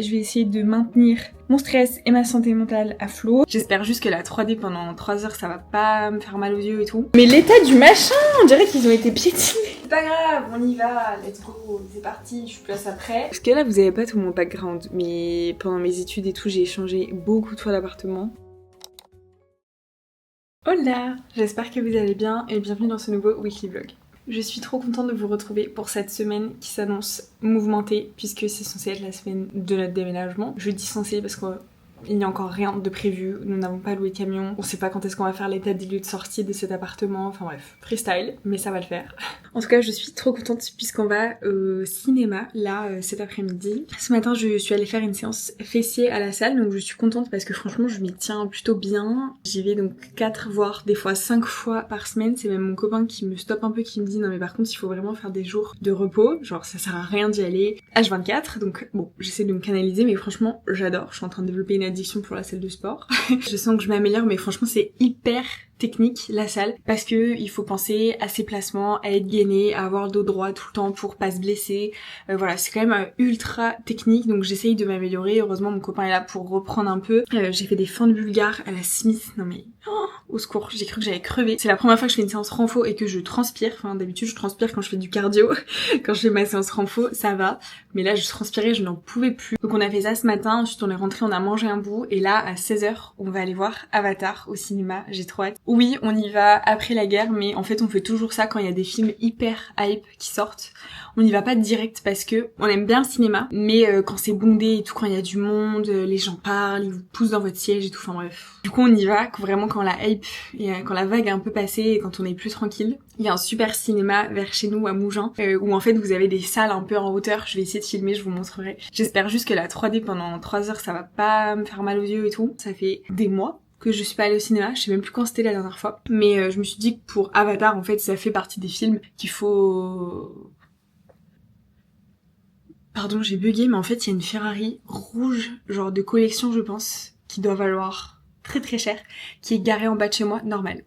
Je vais essayer de maintenir mon stress et ma santé mentale à flot. J'espère juste que la 3D pendant 3 heures ça va pas me faire mal aux yeux et tout. Mais l'état du machin, on dirait qu'ils ont été piétinés. C'est pas grave, on y va, let's go, c'est parti, je suis place après. Parce que là vous avez pas tout mon background, mais pendant mes études et tout j'ai changé beaucoup de fois d'appartement. Hola, j'espère que vous allez bien et bienvenue dans ce nouveau weekly vlog. Je suis trop contente de vous retrouver pour cette semaine qui s'annonce mouvementée puisque c'est censé être la semaine de notre déménagement. Je dis censé parce qu'il n'y a encore rien de prévu, nous n'avons pas loué de camion, on sait pas quand est-ce qu'on va faire l'état des lieux de sortie de cet appartement, enfin bref, freestyle, mais ça va le faire. En tout cas, je suis trop contente puisqu'on va au cinéma, là, cet après-midi. Ce matin, je suis allée faire une séance fessier à la salle, donc je suis contente parce que franchement, je m'y tiens plutôt bien. J'y vais donc 4 voire des fois 5 fois par semaine, c'est même mon copain qui me stoppe un peu, qui me dit non mais par contre, il faut vraiment faire des jours de repos, genre ça sert à rien d'y aller H24, donc bon, j'essaie de me canaliser, mais franchement, j'adore, je suis en train de développer une addiction pour la salle de sport. Je sens que je m'améliore, mais franchement, c'est hyper technique la salle parce que il faut penser à ses placements, à être gainé, à avoir le dos droit tout le temps pour pas se blesser. Voilà, c'est quand même ultra technique, donc j'essaye de m'améliorer. Heureusement mon copain est là pour reprendre un peu. J'ai fait des fentes bulgares à la Smith, non mais au secours, j'ai cru que j'allais crever. C'est la première fois que je fais une séance renfo et que je transpire. Enfin d'habitude je transpire quand je fais du cardio. Quand je fais ma séance renfo ça va, mais là je transpirais, je n'en pouvais plus. Donc on a fait ça ce matin, ensuite on est rentré, on a mangé un bout et là à 16h on va aller voir Avatar au cinéma, j'ai trop hâte. Oui, on y va après la guerre, mais en fait on fait toujours ça quand il y a des films hyper hype qui sortent. On n'y va pas direct parce que on aime bien le cinéma, mais quand c'est bondé et tout, quand il y a du monde, les gens parlent, ils vous poussent dans votre siège et tout, enfin bref. Du coup on y va vraiment quand la hype et quand la vague est un peu passée et quand on est plus tranquille. Il y a un super cinéma vers chez nous à Mougins, où en fait vous avez des salles un peu en hauteur. Je vais essayer de filmer, je vous montrerai. J'espère juste que la 3D pendant 3 heures ça va pas me faire mal aux yeux et tout. Ça fait des mois que je suis pas allée au cinéma, je sais même plus quand c'était la dernière fois. Mais je me suis dit que pour Avatar, en fait, ça fait partie des films qu'il faut... Pardon, j'ai bugué, mais en fait, il y a une Ferrari rouge, genre de collection, je pense, qui doit valoir très très cher, qui est garée en bas de chez moi, normal.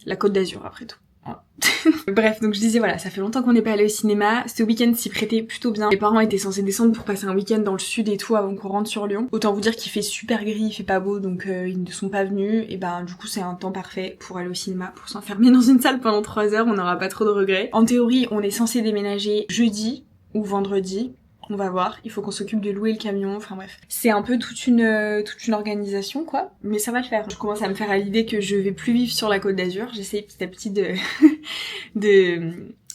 La Côte d'Azur, après tout. Voilà. Bref, donc je disais voilà, ça fait longtemps qu'on n'est pas allé au cinéma, ce week-end s'y prêtait plutôt bien. Mes parents étaient censés descendre pour passer un week-end dans le sud et tout avant qu'on rentre sur Lyon. Autant vous dire qu'il fait super gris, il fait pas beau, donc ils ne sont pas venus. Et ben du coup c'est un temps parfait pour aller au cinéma, pour s'enfermer dans une salle pendant 3 heures, on n'aura pas trop de regrets. En théorie, on est censé déménager jeudi ou vendredi. On va voir, il faut qu'on s'occupe de louer le camion, enfin bref. C'est un peu toute une organisation quoi, mais ça va le faire. Je commence à me faire à l'idée que je vais plus vivre sur la Côte d'Azur, j'essaie petit à petit de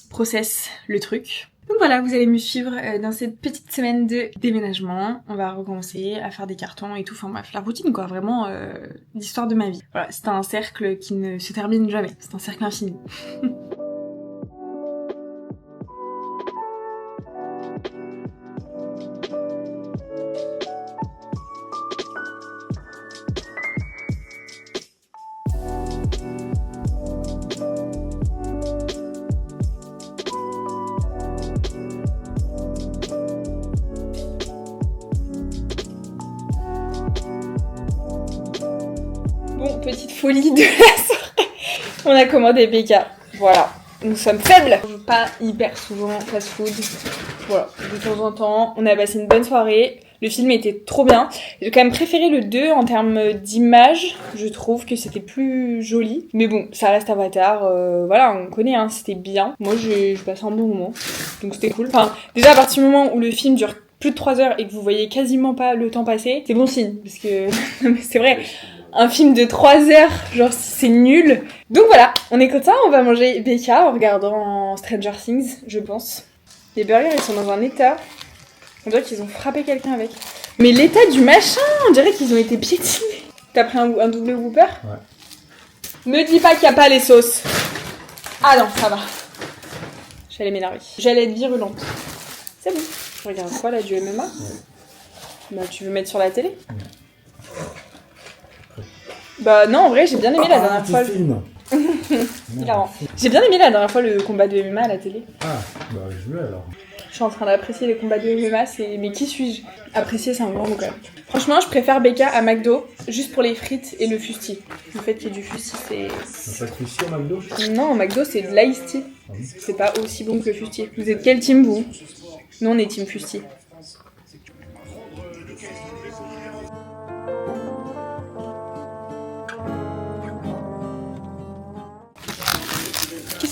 process le truc. Donc voilà, vous allez me suivre dans cette petite semaine de déménagement. On va recommencer à faire des cartons et tout, enfin bref, la routine quoi, vraiment l'histoire de ma vie. Voilà, c'est un cercle qui ne se termine jamais, c'est un cercle infini. Bon, petite folie de la soirée. On a commandé BK. Voilà. Nous sommes faibles. On joue pas hyper souvent fast food. Voilà. De temps en temps. On a passé une bonne soirée. Le film était trop bien. J'ai quand même préféré le 2 en termes d'image. Je trouve que c'était plus joli. Mais bon, ça reste Avatar. Voilà, on connaît, hein. C'était bien. Moi, j'ai passé un bon moment. Donc c'était cool. Enfin, déjà à partir du moment où le film dure plus de 3 heures et que vous voyez quasiment pas le temps passer, c'est bon signe. Parce que c'est vrai. Un film de 3 heures, genre c'est nul. Donc voilà, on est content, on va manger BK en regardant Stranger Things, je pense. Les burgers, ils sont dans un état. On dirait qu'ils ont frappé quelqu'un avec. Mais l'état du machin, on dirait qu'ils ont été piétinés. T'as pris un double Whopper ? Ouais. Me dis pas qu'il y a pas les sauces. Ah non, ça va. J'allais m'énerver. J'allais être virulente. C'est bon. Je regarde quoi là, du MMA ? Ouais. Bah tu veux mettre sur la télé ? Ouais. Bah non, en vrai, j'ai bien aimé la dernière fois. Hilarant. J'ai bien aimé la dernière fois le combat de MMA à la télé. Ah, bah je veux alors. Je suis en train d'apprécier les combats de MMA, mais qui suis-je ? Apprécier, c'est un grand mot quand même. Franchement, je préfère BK à McDo, juste pour les frites et le fusti. Le fait qu'il y ait du fusti, c'est... T'as pas de fusti au McDo ? Non, au McDo, c'est de l'ice tea. Ah oui. C'est pas aussi bon que le fusti. Vous êtes quel team, vous ? Nous, on est team fusti. Qu'est-ce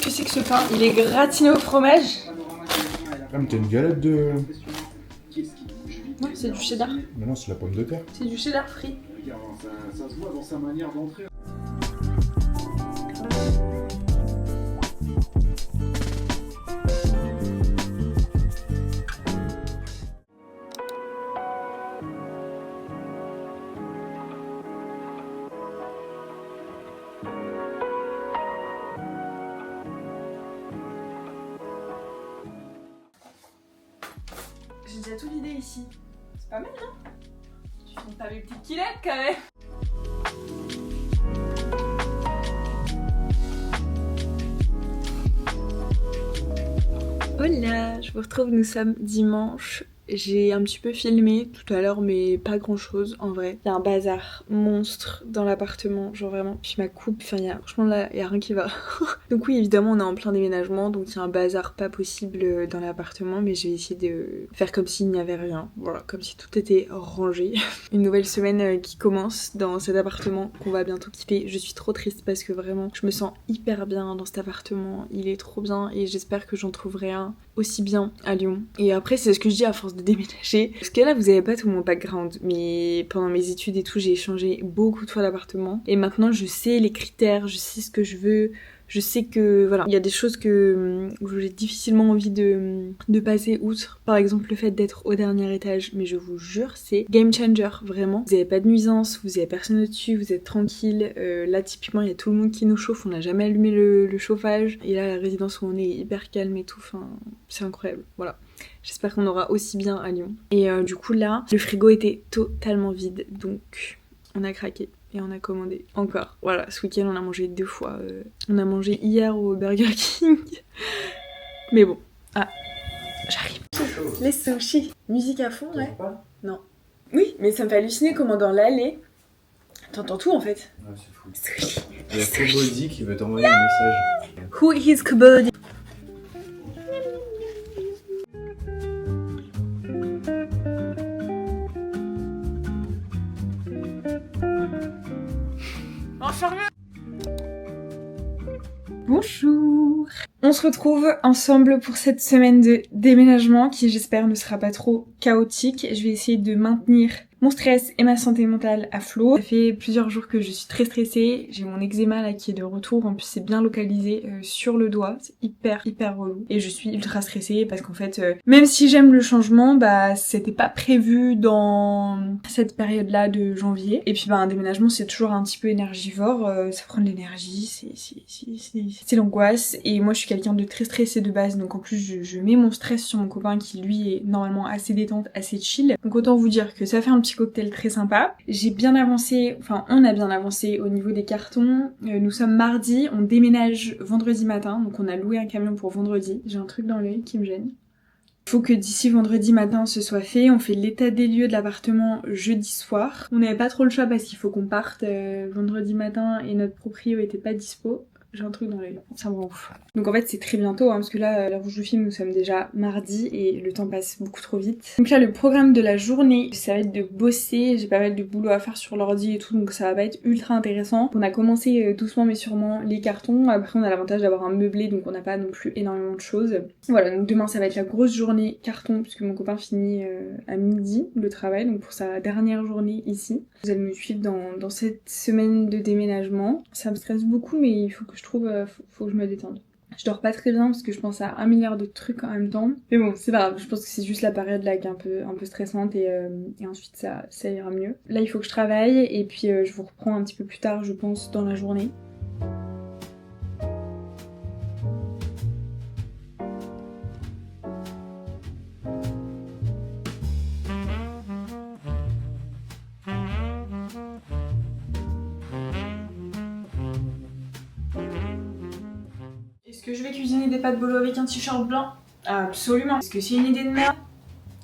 que c'est que ce pain? Il est gratiné au fromage? Ah, mais t'as une galette de. Non, c'est du cheddar. Mais non, c'est la pomme de terre. C'est du cheddar frit. Ça se voit dans sa manière d'entrer. J'ai déjà tout vidé ici. C'est pas mal, hein? Tu finis pas mes petites kilettes quand même. Hola, je vous retrouve, nous sommes dimanche. J'ai un petit peu filmé tout à l'heure, mais pas grand chose en vrai. Il y a un bazar monstre dans l'appartement, genre vraiment. Puis ma coupe, enfin, franchement là, il y a rien qui va. Donc oui, évidemment, on est en plein déménagement, donc il y a un bazar pas possible dans l'appartement, mais je vais essayer de faire comme s'il n'y avait rien. Voilà, comme si tout était rangé. Une nouvelle semaine qui commence dans cet appartement qu'on va bientôt quitter. Je suis trop triste parce que vraiment, je me sens hyper bien dans cet appartement. Il est trop bien et j'espère que j'en trouverai un aussi bien à Lyon. Et après, c'est ce que je dis à force de déménager. Parce que là, vous avez pas tout mon background, mais pendant mes études et tout, j'ai changé beaucoup de fois d'appartement. Et maintenant, je sais les critères, je sais ce que je veux. Je sais que, voilà, il y a des choses où j'ai difficilement envie de passer outre. Par exemple, le fait d'être au dernier étage. Mais je vous jure, c'est game changer, vraiment. Vous avez pas de nuisance, vous avez personne au-dessus, vous êtes tranquille. Là, typiquement, il y a tout le monde qui nous chauffe. On n'a jamais allumé le chauffage. Et là, la résidence où on est hyper calme et tout. Enfin, c'est incroyable. Voilà. J'espère qu'on aura aussi bien à Lyon. Et du coup, là, le frigo était totalement vide. Donc, on a craqué. Et on a commandé encore. Voilà, ce week-end on a mangé 2 fois. On a mangé hier au Burger King. Mais bon. Ah, j'arrive. Les sushis. Musique à fond, ouais. Non. Oui, mais ça me fait halluciner comment dans l'allée, t'entends tout en fait. Ouais, c'est fou. Sushi. Il y a Kobody qui veut t'envoyer un message. Who is Kobody? Bonjour. On se retrouve ensemble pour cette semaine de déménagement qui j'espère ne sera pas trop chaotique. Je vais essayer de maintenir mon stress et ma santé mentale à flot. Ça fait plusieurs jours que je suis très stressée. J'ai mon eczéma là qui est de retour. En plus c'est bien localisé sur le doigt. C'est hyper relou. Et je suis ultra stressée parce qu'en fait même si j'aime le changement, bah c'était pas prévu dans cette période là de janvier. Et puis bah un déménagement c'est toujours un petit peu énergivore. Ça prend de l'énergie. C'est l'angoisse. Et moi je suis quelqu'un de très stressé de base. Donc en plus je mets mon stress sur mon copain qui lui est normalement assez détente, assez chill. Donc autant vous dire que ça fait un petit cocktail très sympa. J'ai bien avancé, enfin on a bien avancé au niveau des cartons. Nous sommes mardi, on déménage vendredi matin, donc on a loué un camion pour vendredi. J'ai un truc dans l'œil qui me gêne. Il faut que d'ici vendredi matin ce soit fait. On fait l'état des lieux de l'appartement jeudi soir. On n'avait pas trop le choix parce qu'il faut qu'on parte vendredi matin et notre proprio était pas dispo. J'ai un truc dans l'œil, ça me rend ouf. Donc en fait c'est très bientôt, hein, parce que là, à l'heure où je vous filme, nous sommes déjà mardi et le temps passe beaucoup trop vite. Donc là le programme de la journée, ça va être de bosser, j'ai pas mal de boulot à faire sur l'ordi et tout, donc ça va pas être ultra intéressant. On a commencé doucement mais sûrement les cartons, après on a l'avantage d'avoir un meublé, donc on n'a pas non plus énormément de choses. Voilà, donc demain ça va être la grosse journée carton, puisque mon copain finit à midi le travail, donc pour sa dernière journée ici. Vous allez me suivre dans cette semaine de déménagement. Ça me stresse beaucoup, mais il faut que je faut que je me détende. Je dors pas très bien parce que je pense à 1 milliard de trucs en même temps. Mais bon, c'est pas grave, je pense que c'est juste la période là qui est un peu stressante et ensuite ça ira mieux. Là, il faut que je travaille et puis je vous reprends un petit peu plus tard, je pense, dans la journée. Est-ce que je vais cuisiner des pâtes bolo avec un t-shirt blanc? Absolument. Est-ce que c'est une idée de merde?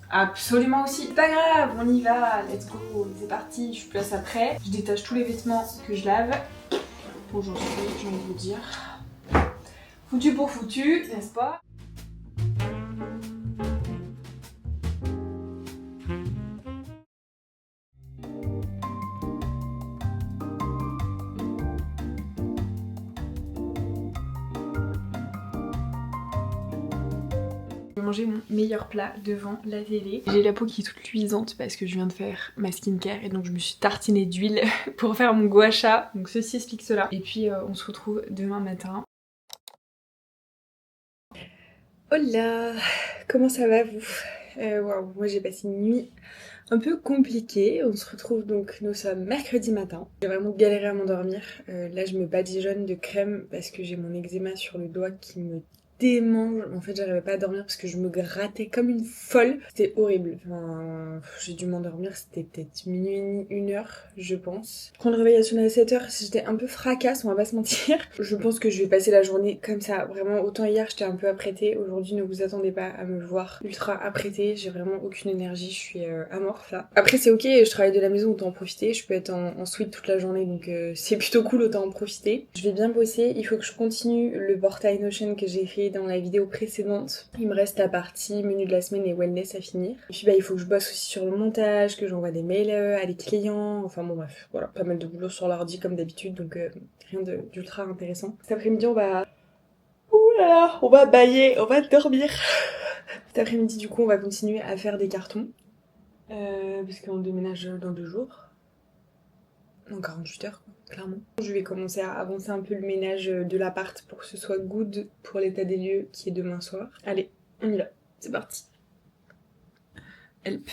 Absolument aussi. Pas grave, on y va, let's go, c'est parti, je place après. Je détache tous les vêtements que je lave. Bon, j'en suis, j'ai envie de vous dire. Foutu pour foutu, n'est-ce pas? manger mon meilleur plat devant la télé. J'ai la peau qui est toute luisante parce que je viens de faire ma skincare et donc je me suis tartinée d'huile pour faire mon gua sha. Donc ceci explique cela. Et puis on se retrouve demain matin. Hola, comment ça va vous? Waouh, moi j'ai passé une nuit un peu compliquée. On se retrouve donc, nous sommes mercredi matin. J'ai vraiment galéré à m'endormir. Là je me badigeonne de crème parce que j'ai mon eczéma sur le doigt qui me démange. En fait j'arrivais pas à dormir parce que je me grattais comme une folle. C'était horrible. Enfin, j'ai dû m'endormir, c'était peut-être minuit et demi, 1h je pense. Quand le réveil a sonné à 7h, j'étais un peu fracasse, on va pas se mentir. Je pense que je vais passer la journée comme ça. Vraiment, autant hier j'étais un peu apprêtée. Aujourd'hui ne vous attendez pas à me voir ultra apprêtée. J'ai vraiment aucune énergie, je suis amorphe là. Après c'est ok, je travaille de la maison, autant en profiter. Je peux être en suite toute la journée donc c'est plutôt cool, autant en profiter. Je vais bien bosser, il faut que je continue le portail Notion que j'ai fait dans la vidéo précédente. Il me reste la partie menu de la semaine et wellness à finir. Et puis il faut que je bosse aussi sur le montage, que j'envoie des mails à des clients, enfin bon bref, voilà, pas mal de boulot sur l'ordi comme d'habitude, donc rien d'ultra intéressant. Cet après-midi on va... Ouh là là, on va bailler, on va dormir. Cet après-midi du coup on va continuer à faire des cartons, parce qu'on déménage dans 2 jours. En 48 heures, quoi, clairement. Je vais commencer à avancer un peu le ménage de l'appart pour que ce soit good pour l'état des lieux qui est demain soir. Allez, on y va, c'est parti. Help.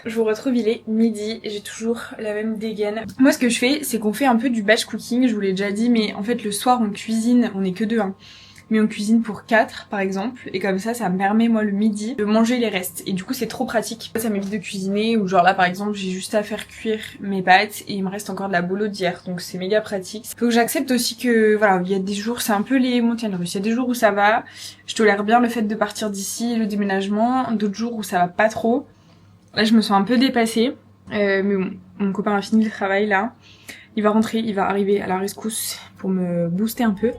Je vous retrouve, il est midi, j'ai toujours la même dégaine. Moi ce que je fais, c'est qu'on fait un peu du batch cooking, je vous l'ai déjà dit, mais en fait le soir on cuisine, on est que 2, hein. Mais on cuisine pour 4 par exemple, et comme ça me permet moi le midi de manger les restes, et du coup c'est trop pratique. Ça m'évite de cuisiner, ou genre là par exemple j'ai juste à faire cuire mes pâtes et il me reste encore de la bolo d'hier, donc c'est méga pratique. Faut que j'accepte aussi que voilà, il y a des jours, c'est un peu les montagnes russes, il y a des jours où ça va, je tolère bien le fait de partir d'ici, le déménagement, d'autres jours où ça va pas trop. Là je me sens un peu dépassée, mais bon, mon copain a fini le travail là, il va rentrer, il va arriver à la rescousse pour me booster un peu.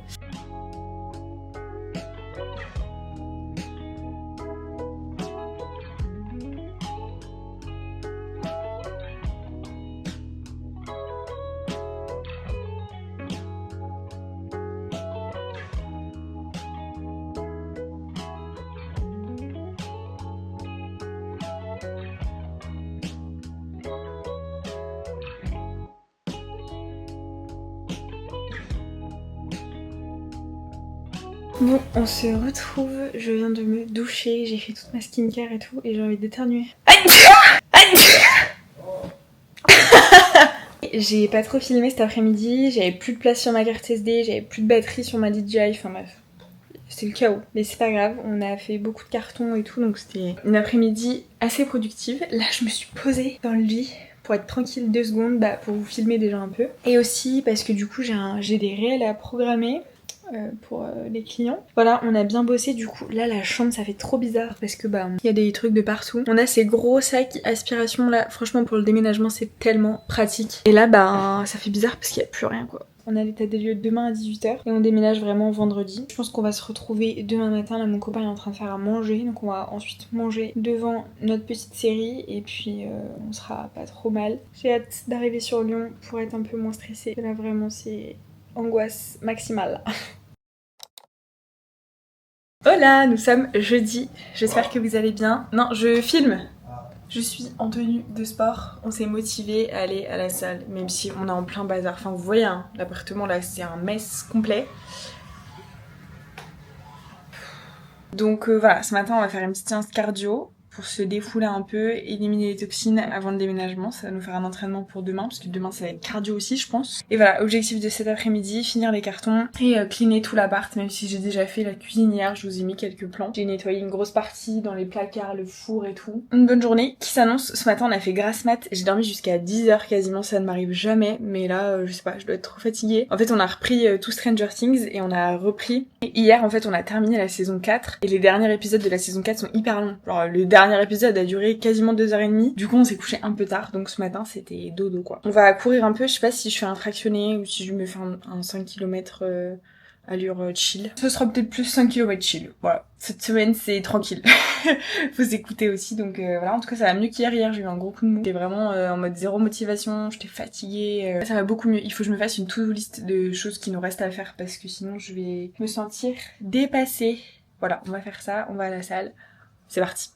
Bon, on se retrouve, je viens de me doucher, j'ai fait toute ma skincare et tout, et j'ai envie d'éternuer. J'ai pas trop filmé cet après-midi, j'avais plus de place sur ma carte SD, j'avais plus de batterie sur ma DJI, enfin bref. C'est le chaos, mais c'est pas grave, on a fait beaucoup de cartons et tout, donc c'était une après-midi assez productive. Là je me suis posée dans le lit pour être tranquille 2 secondes, pour vous filmer déjà un peu. Et aussi parce que du coup j'ai des réels à programmer. Pour les clients. Voilà, on a bien bossé du coup. Là la chambre ça fait trop bizarre parce que il y a des trucs de partout. On a ces gros sacs aspiration là, franchement pour le déménagement c'est tellement pratique. Et là ça fait bizarre parce qu'il y a plus rien quoi. On a l'état des lieux demain à 18h et on déménage vraiment vendredi. Je pense qu'on va se retrouver demain matin. Là mon copain est en train de faire à manger, donc on va ensuite manger devant notre petite série et puis on sera pas trop mal. J'ai hâte d'arriver sur Lyon pour être un peu moins stressée. Là vraiment c'est angoisse maximale. Hola, nous sommes jeudi, j'espère que vous allez bien. Non, je filme. Je suis en tenue de sport, on s'est motivé à aller à la salle, même si on est en plein bazar. Enfin vous voyez, hein, l'appartement là c'est un mess complet. Donc voilà, ce matin on va faire une petite séance cardio pour se défouler un peu, éliminer les toxines avant le déménagement. Ça va nous faire un entraînement pour demain, parce que demain ça va être cardio aussi je pense. Et voilà, objectif de cet après-midi, finir les cartons et cleaner tout l'appart, même si j'ai déjà fait la cuisine hier, je vous ai mis quelques plans. J'ai nettoyé une grosse partie dans les placards, le four et tout. Une bonne journée qui s'annonce. Ce matin on a fait grasse mat, j'ai dormi jusqu'à 10h quasiment, ça ne m'arrive jamais, mais là je sais pas, je dois être trop fatiguée. En fait on a repris tout Stranger Things et on a repris. Et hier en fait on a terminé la saison 4 et les derniers épisodes de la saison 4 sont hyper longs. Genre le dernier épisode a duré quasiment 2h30. Du coup on s'est couché un peu tard, donc ce matin c'était dodo quoi. On va courir un peu, je sais pas si je fais un fractionné ou si je me fais un 5 km allure chill. Ce sera peut-être plus 5 km chill. Voilà, cette semaine c'est tranquille. Faut s'écouter aussi, donc voilà. En tout cas ça va mieux qu'hier. Hier j'ai eu un gros coup de mou. J'étais vraiment en mode zéro motivation, j'étais fatiguée. Ça va beaucoup mieux. Il faut que je me fasse une to-do list de choses qui nous restent à faire parce que sinon je vais me sentir dépassée. Voilà, on va faire ça, on va à la salle. C'est parti.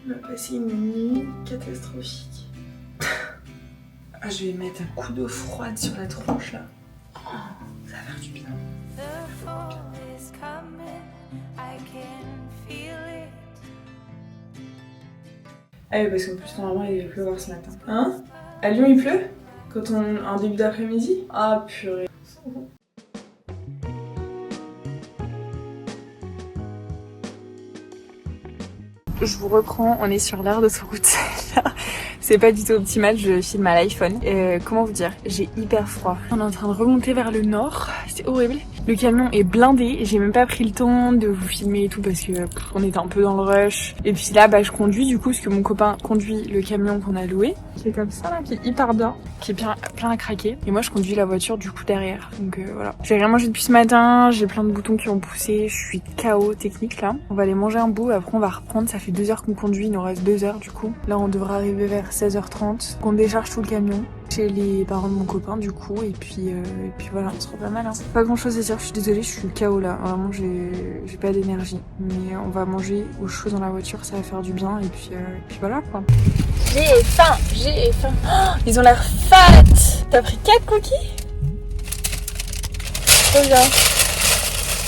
On va passer une nuit catastrophique. Ah, je vais mettre un coup d'eau froide sur la tronche là. Oh, ça va faire du bien. Ah oui, parce qu'en plus normalement il devait pleuvoir ce matin. Hein? À Lyon il pleut? Quand on... en début d'après-midi? Ah purée. Je vous reprends, on est sur l'aire d'autoroute. C'est pas du tout optimal, je filme à l'iPhone. Comment vous dire, j'ai hyper froid. On est en train de remonter vers le nord, c'est horrible. Le camion est blindé, j'ai même pas pris le temps de vous filmer et tout parce que on était un peu dans le rush. Et puis là, je conduis du coup parce que mon copain conduit le camion qu'on a loué. Qui est comme ça là, qui est hyper bien, qui est bien plein à craquer. Et moi je conduis la voiture du coup derrière. Donc voilà. J'ai rien mangé depuis ce matin, j'ai plein de boutons qui ont poussé, je suis KO technique là. On va aller manger un bout, après on va reprendre, ça fait 2 heures qu'on conduit, il nous reste 2 heures du coup. Là on devra arriver vers 16h30, qu'on décharge tout le camion chez les parents de mon copain du coup et puis voilà, on sera pas mal hein. Pas grand chose à dire, je suis désolée, je suis KO là, vraiment j'ai pas d'énergie. Mais on va manger aux choses dans la voiture, ça va faire du bien et puis voilà quoi. J'ai faim. Oh, ils ont l'air fat. T'as pris 4 cookies? Trop bien.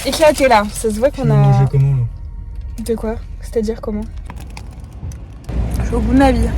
Éclaté là, ça se voit qu'on a... Manger comment là? De quoi? C'est-à-dire comment? Je suis au bout de ma vie.